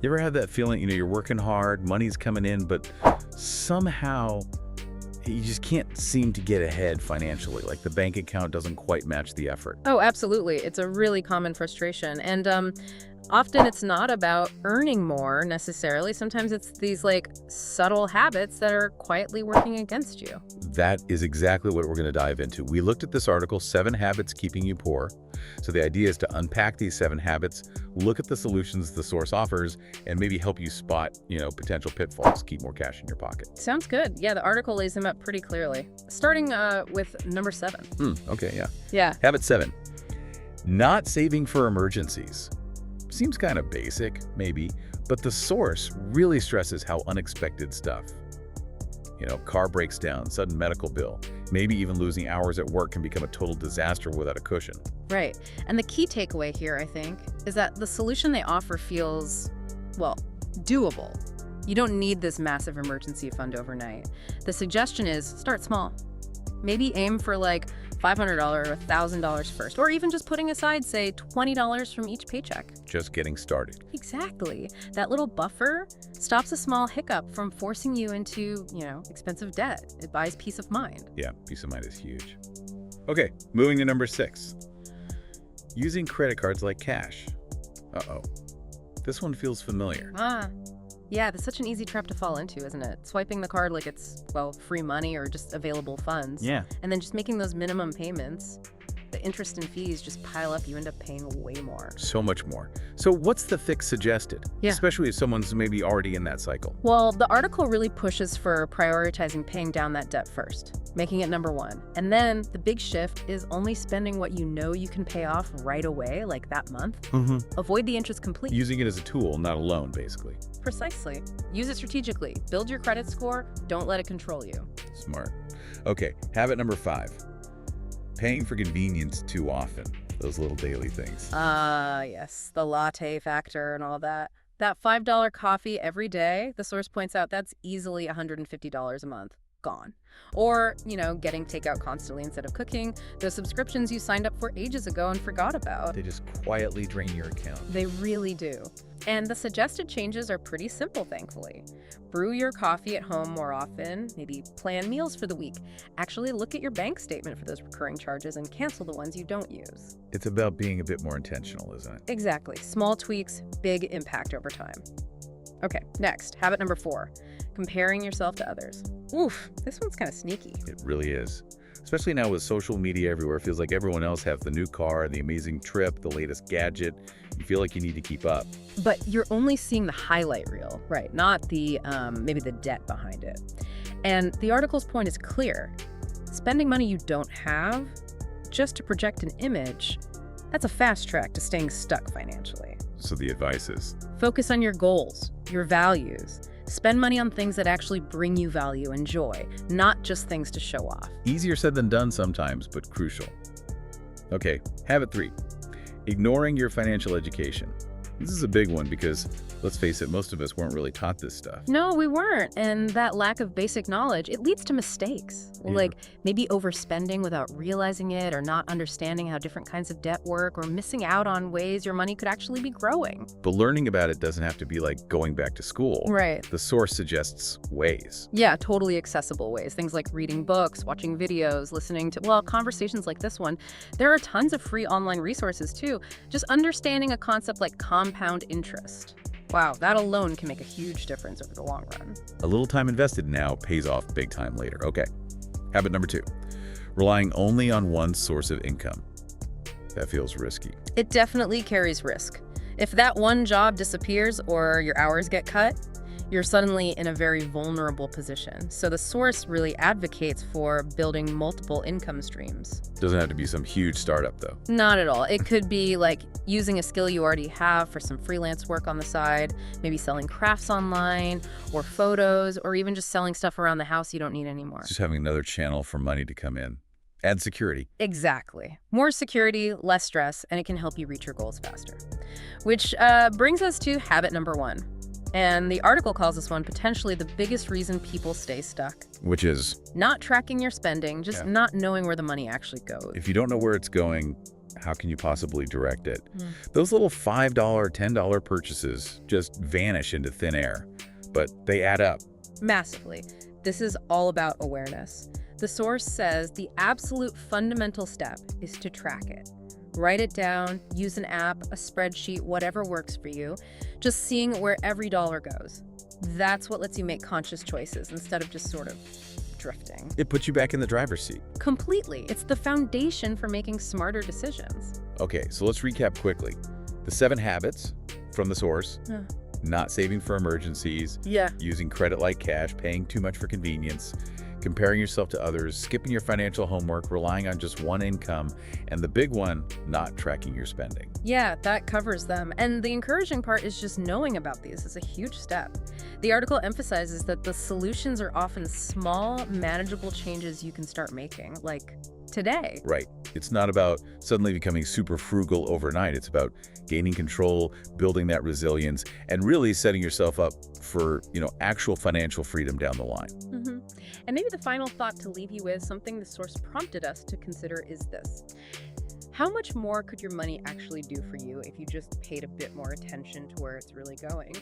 You ever had that feeling, you're working hard, money's coming in, but somehow you just can't seem to get ahead financially, like the bank account doesn't quite match the effort? Oh, absolutely. It's a really common frustration. And often it's not about earning more necessarily. Sometimes it's these subtle habits that are quietly working against you. That is exactly what we're going to dive into. We looked at this article, 7 Habits Keeping You Poor. So the idea is to unpack these 7 habits, look at the solutions the source offers, and maybe help you spot, potential pitfalls, keep more cash in your pocket. Sounds good. Yeah, the article lays them out pretty clearly. Starting with number 7. Okay, yeah. Yeah. Habit 7, not saving for emergencies. Seems kind of basic, maybe, but the source really stresses how unexpected stuff. Car breaks down, sudden medical bill, maybe even losing hours at work can become a total disaster without a cushion. Right. And the key takeaway here, I think, is that the solution they offer feels, doable. You don't need this massive emergency fund overnight. The suggestion is start small. Maybe aim for $500 or $1,000 first, or even just putting aside, say, $20 from each paycheck. Just getting started. Exactly. That little buffer stops a small hiccup from forcing you into, expensive debt. It buys peace of mind. Yeah, peace of mind is huge. Okay, moving to number 6. Using credit cards like cash. Uh-oh. This one feels familiar. Yeah, that's such an easy trap to fall into, isn't it? Swiping the card like it's, free money or just available funds. Yeah. And then just making those minimum payments. The interest and fees just pile up. You end up paying way more. So much more. So what's the fix suggested? Yeah. Especially if someone's maybe already in that cycle. Well, the article really pushes for prioritizing paying down that debt first, making it number 1. And then the big shift is only spending what you know you can pay off right away, like that month. Avoid the interest completely. Using it as a tool, not a loan, basically. Precisely. Use it strategically. Build your credit score. Don't let it control you. Smart. Okay, habit number 5. Paying for convenience too often. Those little daily things. Yes. The latte factor and all that. That $5 coffee every day, the source points out, that's easily $150 a month. Gone. Or, getting takeout constantly instead of cooking. Those subscriptions you signed up for ages ago and forgot about. They just quietly drain your account. They really do. And the suggested changes are pretty simple, thankfully. Brew your coffee at home more often, maybe plan meals for the week. Actually look at your bank statement for those recurring charges and cancel the ones you don't use. It's about being a bit more intentional, isn't it? Exactly. Small tweaks, big impact over time. Okay, next, habit number 4, comparing yourself to others. Oof, this one's kind of sneaky. It really is. Especially now with social media everywhere, it feels like everyone else has the new car, the amazing trip, the latest gadget. You feel like you need to keep up. But you're only seeing the highlight reel, right? Not the, maybe the debt behind it. And the article's point is clear. Spending money you don't have just to project an image, that's a fast track to staying stuck financially. So the advice is? Focus on your goals, your values. Spend money on things that actually bring you value and joy, not just things to show off. Easier said than done sometimes, but crucial. Okay, habit 3. Ignoring your financial education. This is a big one because, let's face it, most of us weren't really taught this stuff. No, we weren't. And that lack of basic knowledge, it leads to mistakes. Yeah. Like maybe overspending without realizing it, or not understanding how different kinds of debt work, or missing out on ways your money could actually be growing. But learning about it doesn't have to be like going back to school. Right. The source suggests ways. Yeah, totally accessible ways. Things like reading books, watching videos, listening to, conversations like this one. There are tons of free online resources too. Just understanding a concept like compound interest. Wow, that alone can make a huge difference over the long run. A little time invested now pays off big time later. Okay. Habit number 2. Relying only on one source of income. That feels risky. It definitely carries risk. If that one job disappears or your hours get cut, you're suddenly in a very vulnerable position. So the source really advocates for building multiple income streams. Doesn't have to be some huge startup though. Not at all. It could be like using a skill you already have for some freelance work on the side, maybe selling crafts online or photos, or even just selling stuff around the house you don't need anymore. Just having another channel for money to come in. Add security. Exactly. More security, less stress, and it can help you reach your goals faster. Which brings us to habit number 1. And the article calls this one potentially the biggest reason people stay stuck. Which is? Not tracking your spending, just not knowing where the money actually goes. If you don't know where it's going, how can you possibly direct it? Mm. Those little $5, $10 purchases just vanish into thin air, but they add up. Massively. This is all about awareness. The source says the absolute fundamental step is to track it. Write it down, use an app, a spreadsheet, whatever works for you. Just seeing where every dollar goes. That's what lets you make conscious choices instead of just sort of drifting. It puts you back in the driver's seat. Completely. It's the foundation for making smarter decisions. Okay, so let's recap quickly. The 7 habits from the source: Yeah. not saving for emergencies, Yeah. using credit like cash, paying too much for convenience, comparing yourself to others, skipping your financial homework, relying on just one income, and the big one, not tracking your spending. Yeah, that covers them. And the encouraging part is just knowing about these is a huge step. The article emphasizes that the solutions are often small, manageable changes you can start making, like today. Right. It's not about suddenly becoming super frugal overnight. It's about gaining control, building that resilience, and really setting yourself up for, actual financial freedom down the line. Mm-hmm. And maybe the final thought to leave you with, something the source prompted us to consider, is this. How much more could your money actually do for you if you just paid a bit more attention to where it's really going?